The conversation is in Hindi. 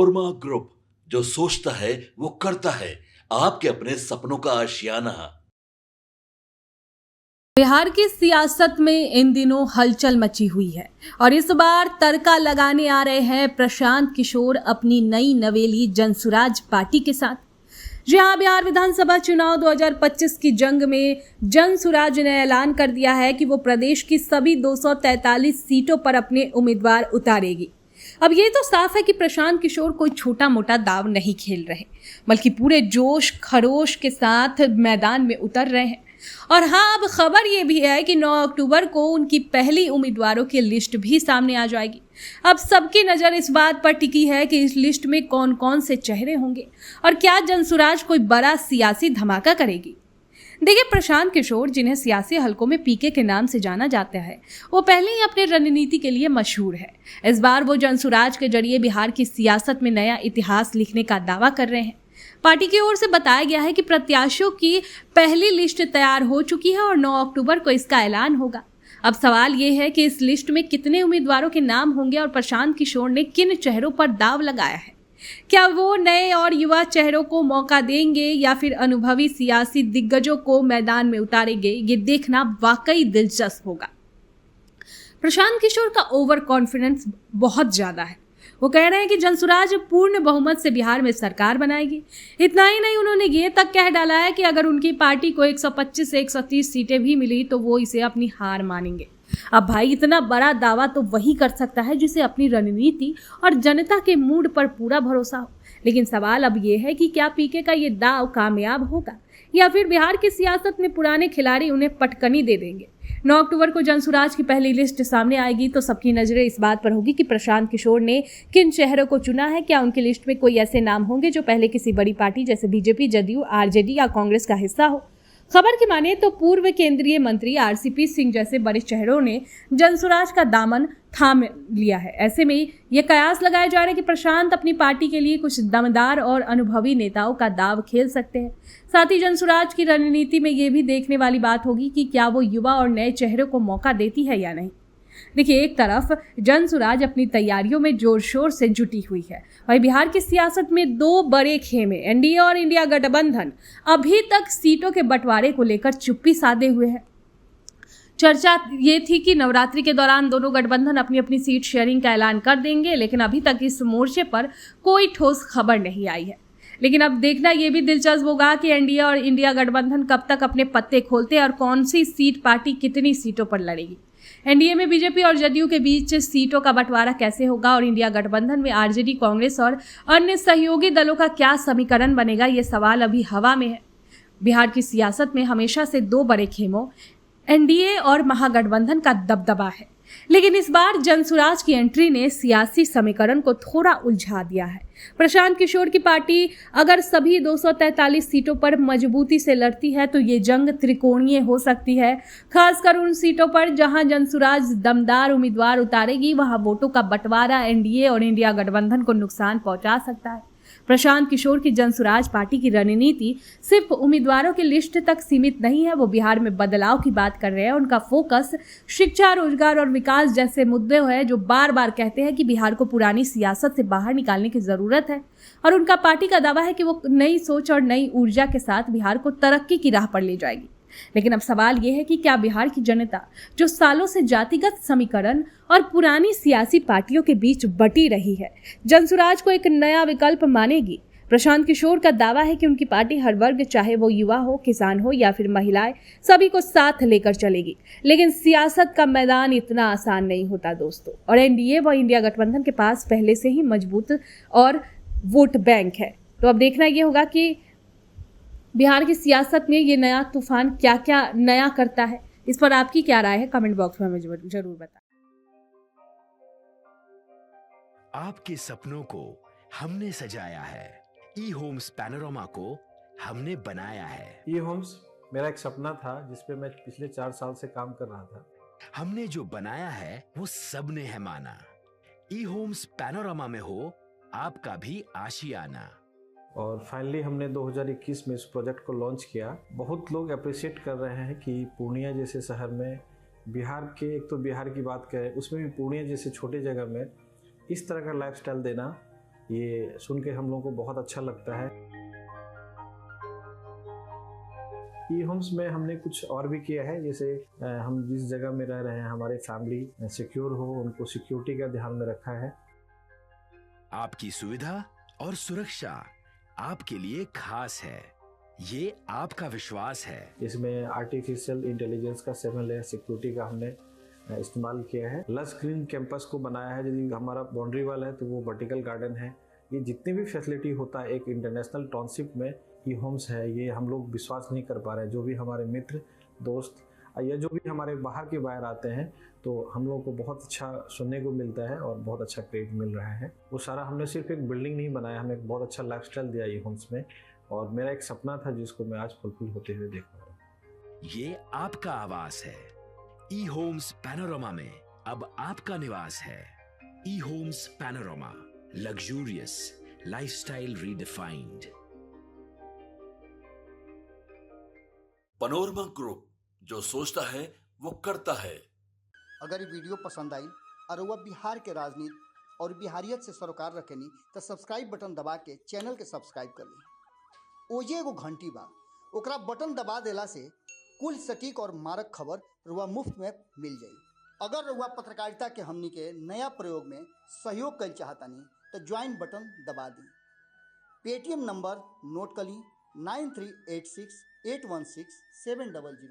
कोरमा ग्रुप, जो सोचता है वो करता है। आपके अपने सपनों का आशियाना। बिहार की सियासत में इन दिनों हलचल मची हुई है और इस बार तड़का लगाने आ रहे हैं प्रशांत किशोर अपनी नई नवेली जनसुराज पार्टी के साथ। जी हाँ, बिहार विधानसभा चुनाव 2025 की जंग में जनसुराज ने ऐलान कर दिया है कि वो प्रदेश की सभी 243 सीटों पर अपने उम्मीदवार उतारेगी। अब ये तो साफ है कि प्रशांत किशोर कोई छोटा मोटा दाव नहीं खेल रहे, बल्कि पूरे जोश खरोश के साथ मैदान में उतर रहे हैं। और हाँ, अब खबर ये भी है कि 9 अक्टूबर को उनकी पहली उम्मीदवारों की लिस्ट भी सामने आ जाएगी। अब सबकी नज़र इस बात पर टिकी है कि इस लिस्ट में कौन कौन से चेहरे होंगे और क्या जनसुराज कोई बड़ा सियासी धमाका करेगी। देखिए, प्रशांत किशोर, जिन्हें सियासी हलकों में पीके के नाम से जाना जाता है, वो पहले ही अपने रणनीति के लिए मशहूर है। इस बार वो जनसुराज के जरिए बिहार की सियासत में नया इतिहास लिखने का दावा कर रहे हैं। पार्टी की ओर से बताया गया है कि प्रत्याशियों की पहली लिस्ट तैयार हो चुकी है और 9 अक्टूबर को इसका ऐलान होगा। अब सवाल ये है कि इस लिस्ट में कितने उम्मीदवारों के नाम होंगे और प्रशांत किशोर ने किन चेहरों पर दाव लगाया है। क्या वो नए और युवा चेहरों को मौका देंगे या फिर अनुभवी सियासी दिग्गजों को मैदान में उतारेंगे, ये देखना वाकई दिलचस्प होगा। प्रशांत किशोर का ओवर कॉन्फिडेंस बहुत ज्यादा है। वो कह रहे हैं कि जनसुराज पूर्ण बहुमत से बिहार में सरकार बनाएगी। इतना ही नहीं, उन्होंने ये तक कह डाला है कि अगर उनकी पार्टी को 125 से 130 सीटें भी मिली तो वो इसे अपनी हार मानेंगे। अब भाई, इतना बड़ा दावा तो वही कर सकता है जिसे अपनी रणनीति और जनता के मूड पर पूरा भरोसा हो। लेकिन सवाल अब ये है कि क्या पीके का ये दाव कामयाब होगा या फिर बिहार की सियासत में पुराने खिलाड़ी उन्हें पटकनी दे देंगे। 9 अक्टूबर को जनसुराज की पहली लिस्ट सामने आएगी तो सबकी नजरें इस बात पर होगी कि प्रशांत किशोर ने किन चेहरों को चुना है। क्या उनकी लिस्ट में कोई ऐसे नाम होंगे जो पहले किसी बड़ी पार्टी जैसे बीजेपी, जदयू, आरजेडी या कांग्रेस का हिस्सा हो। खबर की माने तो पूर्व केंद्रीय मंत्री आरसीपी सिंह जैसे बड़े चेहरों ने जनसुराज का दामन थाम लिया है। ऐसे में ये कयास लगाया जा रहा है कि प्रशांत अपनी पार्टी के लिए कुछ दमदार और अनुभवी नेताओं का दाव खेल सकते हैं। साथ ही जनसुराज की रणनीति में ये भी देखने वाली बात होगी कि क्या वो युवा और नए चेहरों को मौका देती है या नहीं। देखिए, एक तरफ जनसुराज अपनी तैयारियों में जोर शोर से जुटी हुई है, वहीं बिहार की सियासत में दो बड़े खेमे एनडीए और इंडिया गठबंधन अभी तक सीटों के बंटवारे को लेकर चुप्पी साधे हुए है। चर्चा ये थी कि नवरात्रि के दौरान दोनों गठबंधन अपनी अपनी सीट शेयरिंग का ऐलान कर देंगे, लेकिन अभी तक इस मोर्चे पर कोई ठोस खबर नहीं आई है। लेकिन अब देखना यह भी दिलचस्प होगा कि एनडीए और इंडिया गठबंधन कब तक अपने पत्ते खोलते हैं और कौन सी सीट पार्टी कितनी सीटों पर लड़ेगी। एनडीए में बीजेपी और जदयू के बीच सीटों का बंटवारा कैसे होगा और इंडिया गठबंधन में आरजेडी, कांग्रेस और अन्य सहयोगी दलों का क्या समीकरण बनेगा, ये सवाल अभी हवा में है। बिहार की सियासत में हमेशा से दो बड़े खेमों एनडीए और महागठबंधन का दबदबा है, लेकिन इस बार जनसुराज की एंट्री ने सियासी समीकरण को थोड़ा उलझा दिया है। प्रशांत किशोर की पार्टी अगर सभी 243 सीटों पर मजबूती से लड़ती है तो ये जंग त्रिकोणीय हो सकती है। खासकर उन सीटों पर जहां जनसुराज दमदार उम्मीदवार उतारेगी, वहां वोटों का बंटवारा एनडीए और इंडिया गठबंधन को नुकसान पहुंचा सकता है। प्रशांत किशोर की जनसुराज पार्टी की रणनीति सिर्फ उम्मीदवारों की लिस्ट तक सीमित नहीं है। वो बिहार में बदलाव की बात कर रहे हैं। उनका फोकस शिक्षा, रोजगार और विकास जैसे मुद्दे है, जो बार बार कहते हैं कि बिहार को पुरानी सियासत से बाहर निकालने की जरूरत है। और उनका पार्टी का दावा है कि वो नई सोच और नई ऊर्जा के साथ बिहार को तरक्की की राह पर ले जाएगी। लेकिन अब सवाल यह है कि क्या बिहार की जनता, जो सालों से जातिगत समीकरण और पुरानी सियासी पार्टियों के बीच बटी रही है, जनसुराज को एक नया विकल्प मानेगी। प्रशांत किशोर का दावा है कि उनकी पार्टी हर वर्ग, चाहे वो युवा हो, किसान हो या फिर महिलाएं, सभी को साथ लेकर चलेगी। लेकिन सियासत का मैदान इतना आसान नहीं होता दोस्तों, और एनडीए व इंडिया गठबंधन के पास पहले से ही मजबूत और वोट बैंक है। तो अब देखना यह होगा कि बिहार की सियासत में ये नया तूफान क्या क्या नया करता है। इस पर आपकी क्या राय है, कमेंट बॉक्स में हमें जरूर बताएं। आपके सपनों को हमने सजाया है, ई होम्स पैनोरामा को हमने बनाया है। ई होम्स मेरा एक सपना था जिसपे मैं पिछले 4 साल से काम कर रहा था। हमने जो बनाया है वो सबने है माना। ई होम्स पैनोरामा में हो आपका भी आशियाना। और फाइनली हमने 2021 में इस प्रोजेक्ट को लॉन्च किया। बहुत लोग अप्रिशिएट कर रहे हैं कि पूर्णिया जैसे शहर में, बिहार के, एक तो बिहार की बात करें उसमें भी पूर्णिया जैसे छोटे जगह में इस तरह का लाइफस्टाइल देना ये सुन के हम लोगों को बहुत अच्छा लगता है। ई होम्स में हमने कुछ और भी किया है, जैसे हम जिस जगह में रह रहे हैं हमारे फैमिली सिक्योर हो, उनको सिक्योरिटी का ध्यान में रखा है। आपकी सुविधा और सुरक्षा आपके लिए खास है, ये आपका विश्वास है। इसमें आर्टिफिशियल इंटेलिजेंस का 7 लेयर सिक्योरिटी का हमने इस्तेमाल किया है। लस ग्रीन कैंपस को बनाया है, यदि हमारा बाउंड्री वाल है तो वो वर्टिकल गार्डन है। ये जितनी भी फैसिलिटी होता है एक इंटरनेशनल टाउनशिप में ई होम्स है, ये हम लोग विश्वास नहीं कर पा रहे हैं। जो भी हमारे मित्र दोस्त या जो भी हमारे बाहर के बाहर आते हैं तो हम लोगों को बहुत अच्छा सुनने को मिलता है और बहुत अच्छा क्रेडिट मिल रहा है। वो सारा हमने सिर्फ एक बिल्डिंग नहीं बनाया, हमें एक बहुत अच्छा लाइफस्टाइल दिया ई होम्स में, और मेरा एक सपना था जिसको मैं आज फुलफिल होते हुए देख पा रहा हूँ। ये आपका आवास है। ई होम्स पैनोरामा में अब आपका निवास है। E Homes Panorama, luxurious lifestyle redefined. Panorama Group, जो सोचता है वो करता है। अगर ये वीडियो पसंद आई और वह बिहार के राजनीति और बिहारियत से सरोकार रखेनी तो सब्सक्राइब बटन दबा के चैनल के सब्सक्राइब कर ली। ओजे एगो घंटी बा, ओकरा बटन दबा देला से कुल सटीक और मारक खबर रुआ मुफ्त में मिल जाई। अगर रुआ पत्रकारिता के हमनी के नया प्रयोग में सहयोग कर चाहतानी तो ज्वाइन बटन दबा दी। पेटीएम नंबर नोट कर ली 9386816700।